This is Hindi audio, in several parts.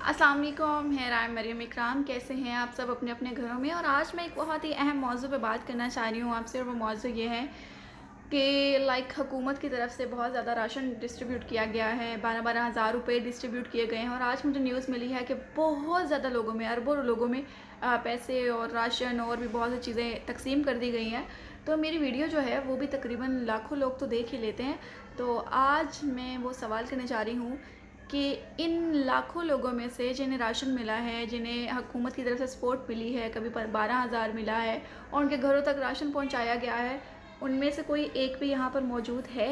अस्सलाम वालेकुम, है राय मरियम इकराम। कैसे हैं आप सब अपने अपने घरों में। और आज मैं एक बहुत ही अहम मौजू पे बात करना चाह रही हूँ आपसे, और वो मौजू ये है कि हुकूमत की तरफ से बहुत ज़्यादा राशन डिस्ट्रीब्यूट किया गया है। 12-12 हज़ार रुपये डिस्ट्रीब्यूट किए गए हैं। और आज मुझे न्यूज़ मिली है कि बहुत ज़्यादा लोगों में, अरबों लोगों में पैसे और राशन और भी बहुत सी चीज़ें तकसीम कर दी गई हैं। तो मेरी वीडियो जो है वो भी तकरीबन लाखों लोग तो देख ही लेते हैं। तो आज मैं वो सवाल करने जा रही हूँ कि इन लाखों लोगों में से जिन्हें राशन मिला है, जिन्हें हुकूमत की तरफ से सपोर्ट मिली है, कभी 12,000 मिला है और उनके घरों तक राशन पहुंचाया गया है, उनमें से कोई एक भी यहाँ पर मौजूद है?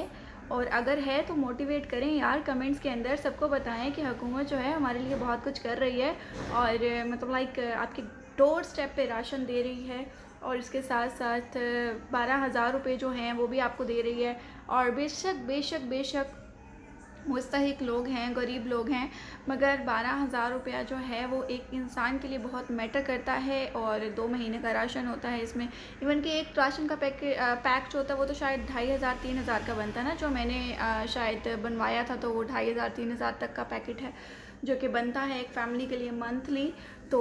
और अगर है तो मोटिवेट करें यार, कमेंट्स के अंदर सबको बताएं कि हुकूमत जो है हमारे लिए बहुत कुछ कर रही है और मतलब आपके डोर स्टेप पे राशन दे रही है। और इसके साथ साथ 12,000 रुपये जो हैं वो भी आपको दे रही है। और बेशक बेशक बेशक मुस्तहिक लोग हैं, गरीब लोग हैं, मगर 12,000 रुपया जो है वो एक इंसान के लिए बहुत मैटर करता है। और 2 महीने का राशन होता है इसमें। इवन कि एक राशन का पैक जो होता है वो तो शायद 2,500-3,000 का बनता है ना। जो मैंने शायद बनवाया था तो वो 2,500-3,000 तक का पैकेट है जो कि बनता है एक फ़ैमिली के लिए मंथली। तो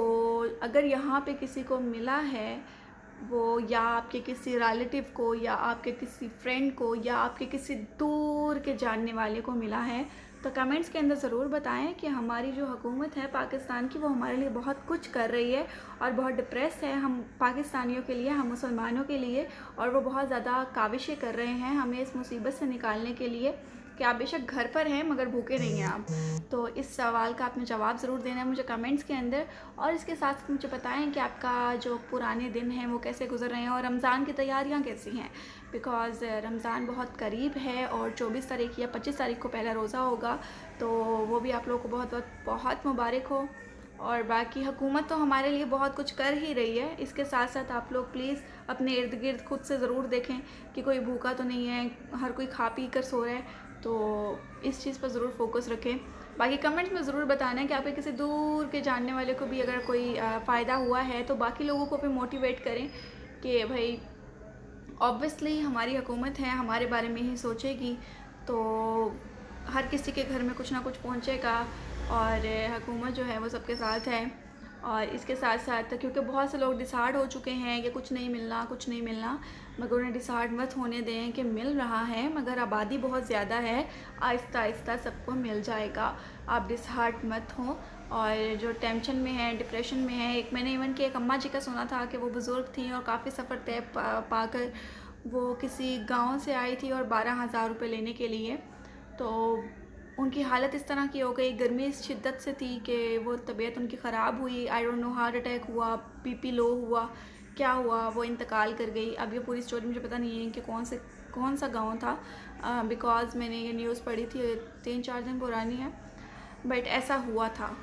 अगर यहाँ पे किसी को मिला है, वो या आपके किसी रिलेटिव को या आपके किसी फ्रेंड को या आपके किसी दूर के जानने वाले को मिला है, तो कमेंट्स के अंदर ज़रूर बताएं कि हमारी जो हुकूमत है पाकिस्तान की, वो हमारे लिए बहुत कुछ कर रही है और बहुत डिप्रेस है हम पाकिस्तानियों के लिए, हम मुसलमानों के लिए। और वो बहुत ज़्यादा काविशें कर रहे हैं हमें इस मुसीबत से निकालने के लिए कि आप बेशक घर पर हैं मगर भूखे नहीं हैं आप। तो इस सवाल का आपने जवाब ज़रूर देना है मुझे कमेंट्स के अंदर। और इसके साथ मुझे बताएं कि आपका जो पुराने दिन हैं वो कैसे गुजर रहे हैं और रमज़ान की तैयारियां कैसी हैं। बिकॉज़ रमज़ान बहुत करीब है और 24 तारीख या 25 तारीख को पहला रोज़ा होगा। तो वो भी आप लोगों को बहुत बहुत बहुत मुबारक हो। और बाकी हुकूमत तो हमारे लिए बहुत कुछ कर ही रही है। इसके साथ साथ आप लोग प्लीज़ अपने इर्द गिर्द खुद से ज़रूर देखें कि कोई भूखा तो नहीं है, हर कोई खा पी कर सो रहा है। तो इस चीज़ पर ज़रूर फोकस रखें। बाकी कमेंट्स में ज़रूर बताना है कि आपके किसी दूर के जानने वाले को भी अगर कोई फ़ायदा हुआ है तो बाकी लोगों को भी मोटिवेट करें कि भाई ऑब्वियसली हमारी हुकूमत है, हमारे बारे में ही सोचेगी, तो हर किसी के घर में कुछ ना कुछ पहुँचेगा। और हुकूमत जो है वो सबके साथ है। और इसके साथ साथ क्योंकि बहुत से लोग डिसार्ड हो चुके हैं कि कुछ नहीं मिलना, कुछ नहीं मिलना, मगर उन्हें डिसार्ड मत होने दें कि मिल रहा है, मगर आबादी बहुत ज़्यादा है, आहिस्ता आहिस्ता सबको मिल जाएगा। आप डिसहार्ट मत हों। और जो टेंशन में है, डिप्रेशन में है, एक मैंने इवन कि एक अम्मा जी का सुना था कि वो बुज़ुर्ग थी और काफ़ी सफ़र तय पाकर वो किसी गांव से आई थी और 12,000 रुपये लेने के लिए। तो उनकी हालत इस तरह की हो गई, गर्मी इस शिद्दत से थी कि वो तबीयत उनकी ख़राब हुई। I don't know, heart attack हुआ, बीपी लो हुआ, क्या हुआ, वो इंतकाल कर गई। अब ये पूरी स्टोरी मुझे पता नहीं है कि कौन सा गांव था, बिकॉज़ मैंने ये न्यूज़ पढ़ी थी, 3-4 दिन पुरानी है, बट ऐसा हुआ था।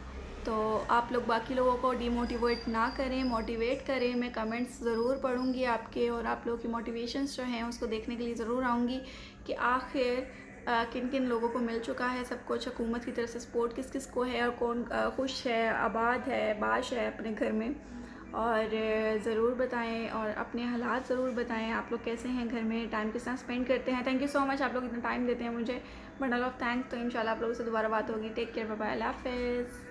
तो आप लोग बाकी लोगों को डिमोटिवेट ना करें, मोटिवेट करें। मैं कमेंट्स ज़रूर पढ़ूँगी आपके, और आप लोगों की मोटिवेशंस जो हैं उसको देखने के लिए ज़रूर आऊँगी कि आखिर किन किन लोगों को मिल चुका है सब कुछ, हुकूमत की तरफ से सपोर्ट किस किस को है और कौन खुश है, आबाद है, बाश है अपने घर में। और ज़रूर बताएं और अपने हालात ज़रूर बताएं, आप लोग कैसे हैं, घर में टाइम किस तरह स्पेंड करते हैं। थैंक यू सो मच, आप लोग इतना टाइम देते हैं मुझे, बंडल ऑफ थैंक्स। तो इंशाल्लाह आप लोगों से दोबारा बात होगी। टेक केयर, बाय बाय, अल्लाह हाफ़िज़।